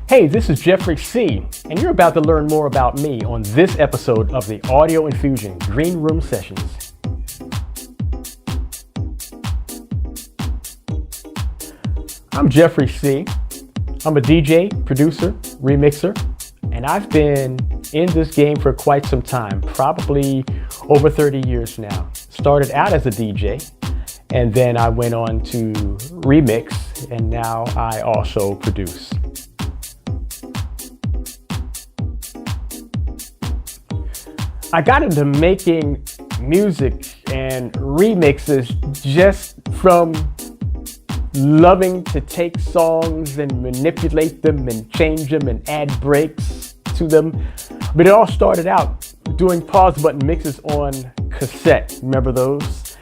Hey, this is Geoffrey C, and you're about to learn more about me on this episode of the Audio Infusion Green Room Sessions. I'm Geoffrey C. I'm a DJ, producer, remixer, and I've been in this game for quite some time, probably over 30 years now. Started out as a DJ, and then I went on to remix, and now I also produce. I got into making music and remixes just from loving to take songs and manipulate them and change them and add breaks to them. But it all started out doing pause button mixes on cassette. Remember those?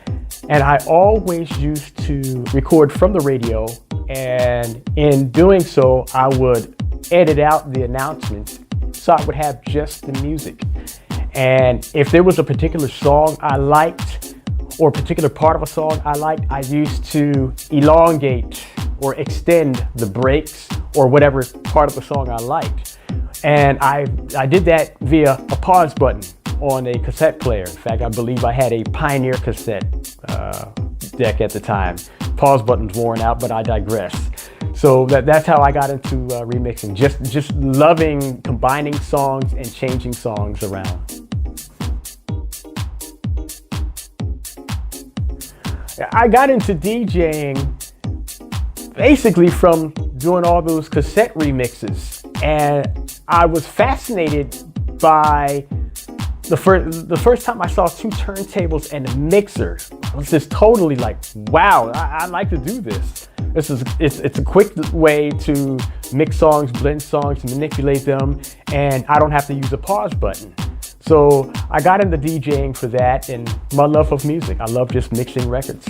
And I always used to record from the radio, and in doing so, I would edit out the announcements so I would have just the music. And if there was a particular song I liked, or a particular part of a song I liked, I used to elongate or extend the breaks or whatever part of the song I liked. And I did that via a pause button on a cassette player. In fact, I believe I had a Pioneer cassette deck at the time. Pause button's worn out, but I digress. So that's how I got into remixing, just loving combining songs and changing songs around. I got into DJing basically from doing all those cassette remixes, and I was fascinated by the first time I saw two turntables and a mixer. I was just totally like, wow, I'd like to do this. It's a quick way to mix songs, blend songs, manipulate them, and I don't have to use a pause button. So I got into DJing for that and my love of music. I love just mixing records.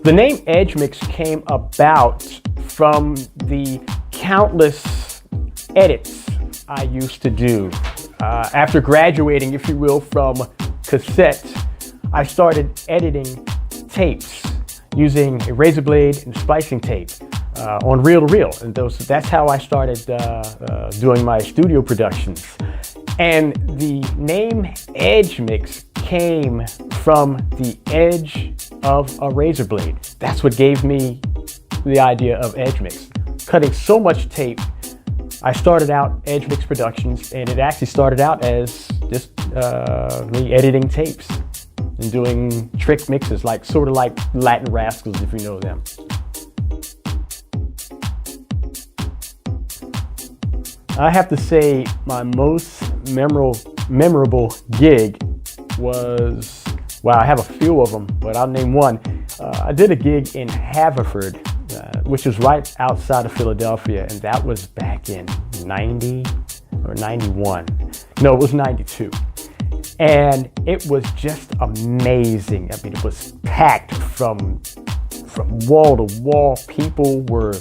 The name Edge Mix came about from the countless edits I used to do. After graduating, if you will, from cassette, I started editing tapes using a razor blade and splicing tape. On reel-to-reel, and that's how I started doing my studio productions. And the name Edge Mix came from the edge of a razor blade. That's what gave me the idea of Edge Mix. Cutting so much tape, I started out Edge Mix Productions, and it actually started out as just me editing tapes and doing trick mixes, sort of like Latin Rascals, if you know them. I have to say my most memorable gig was, wow, I have a few of them, but I'll name one. I did a gig in Haverford, which is right outside of Philadelphia, and that was back in 90 or 91. No, it was 92. And it was just amazing. I mean, it was packed from wall to wall. People were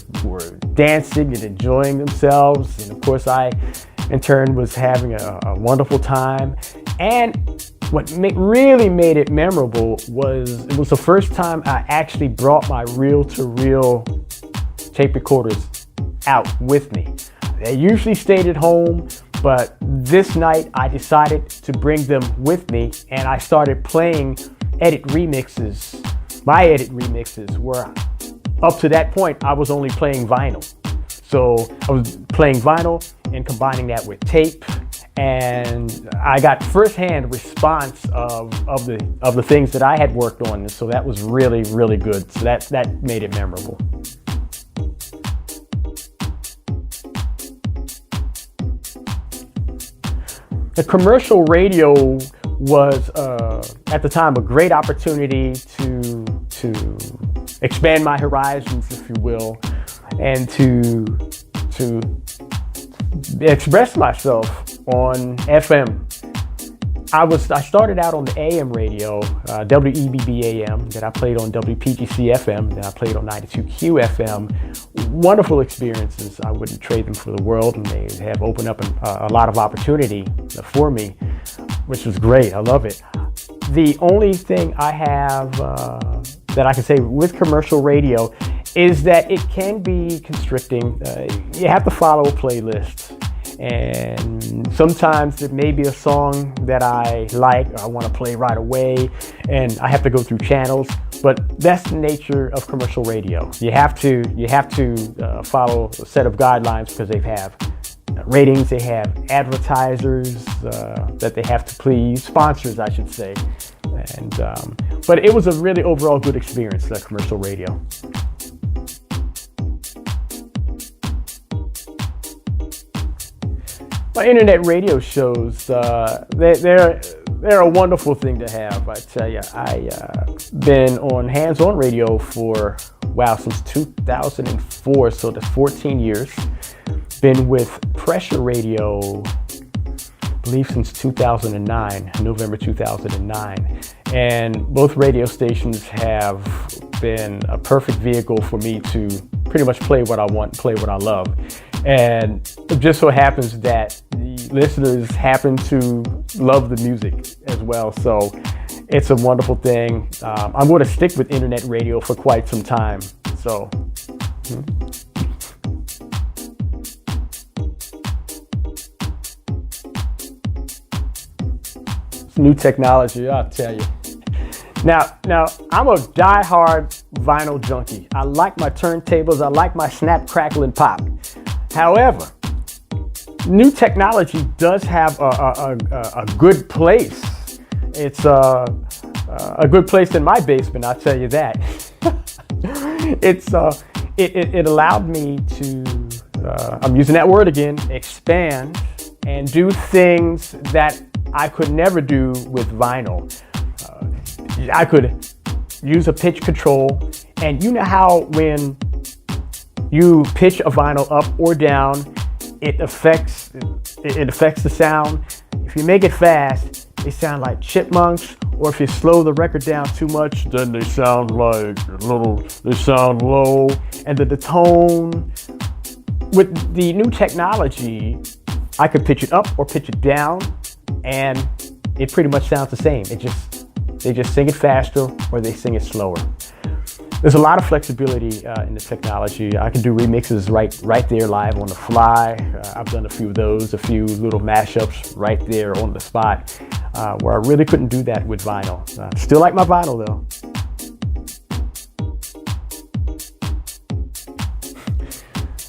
dancing and enjoying themselves, and of course I in turn was having a wonderful time. And what really made it memorable was it was the first time I actually brought my reel-to-reel tape recorders out with me. They usually stayed at home, but this night I decided to bring them with me, and I started playing edit remixes. My edit remixes were, up to that point, I was only playing vinyl. So I was playing vinyl and combining that with tape, and I got firsthand response of the things that I had worked on. So that was really, really good. So that made it memorable. The commercial radio was, at the time, a great opportunity to expand my horizons, if you will, and to express myself on FM. I started out on the AM radio, WEBB AM, then I played on WPGC FM, then I played on 92Q FM. Wonderful experiences. I wouldn't trade them for the world, and they have opened up a lot of opportunity for me, which was great. I love it. The only thing I have that I can say with commercial radio is that it can be constricting. You have to follow a playlist. And sometimes there may be a song that I like, or I want to play right away, and I have to go through channels. But that's the nature of commercial radio. You have to follow a set of guidelines because they have ratings, they have advertisers that they have to please, sponsors, I should say. And but it was a really overall good experience, that commercial radio. My internet radio shows, they're a wonderful thing to have. I tell you, I've been on hands-on radio for, since 2004, so that's 14 years. Been with pressure radio, I believe since 2009, November 2009. And both radio stations have been a perfect vehicle for me to pretty much play what I want, play what I love. And it just so happens that the listeners happen to love the music as well. So it's a wonderful thing. I'm going to stick with internet radio for quite some time. So. It's new technology, I'll tell you. Now, I'm a die-hard vinyl junkie. I like my turntables. I like my snap, crackle, and pop. However, new technology does have a good place. It's a good place in my basement, I'll tell you that. It allowed me to, I'm using that word again, expand and do things that I could never do with vinyl. I could use a pitch control, and you know how when you pitch a vinyl up or down, it affects the sound. If you make it fast, they sound like chipmunks, or if you slow the record down too much, then they sound like they sound low. And the tone, with the new technology, I could pitch it up or pitch it down, and it pretty much sounds the same. They just sing it faster or they sing it slower. There's a lot of flexibility in the technology. I can do remixes right there live on the fly. I've done a few of those, a few little mashups right there on the spot, where I really couldn't do that with vinyl. Still like my vinyl though.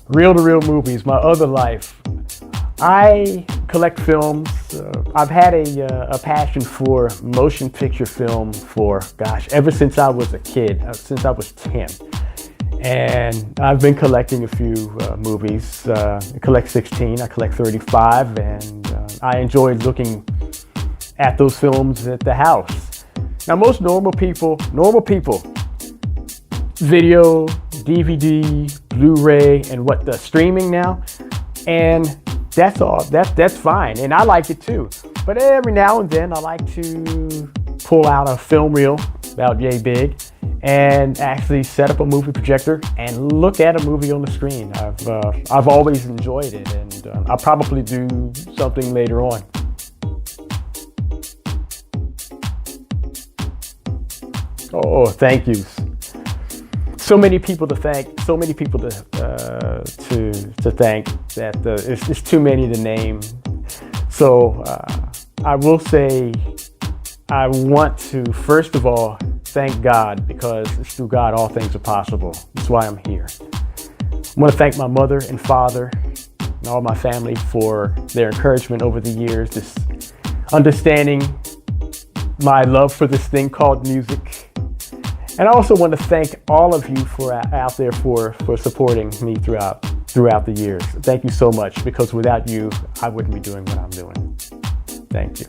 Reel-to-reel movies, my other life. I collect films. I've had a passion for motion picture film for, ever since I was a kid, since I was 10. And I've been collecting a few movies. I collect 16, I collect 35, and I enjoy looking at those films at the house. Now, most normal people, video, DVD, Blu-ray, and the streaming now, and that's all. That's fine, and I like it too. But every now and then, I like to pull out a film reel about yay big and actually set up a movie projector and look at a movie on the screen. I've always enjoyed it, and I'll probably do something later on. Oh, thank you. So many people to thank. So many people to thank that it's too many to name. So I will say I want to first of all thank God, because it's through God all things are possible. That's why I'm here. I want to thank my mother and father and all my family for their encouragement over the years, this understanding my love for this thing called music. And I also want to thank all of you out there for supporting me throughout the years. Thank you so much, because without you, I wouldn't be doing what I'm doing. Thank you.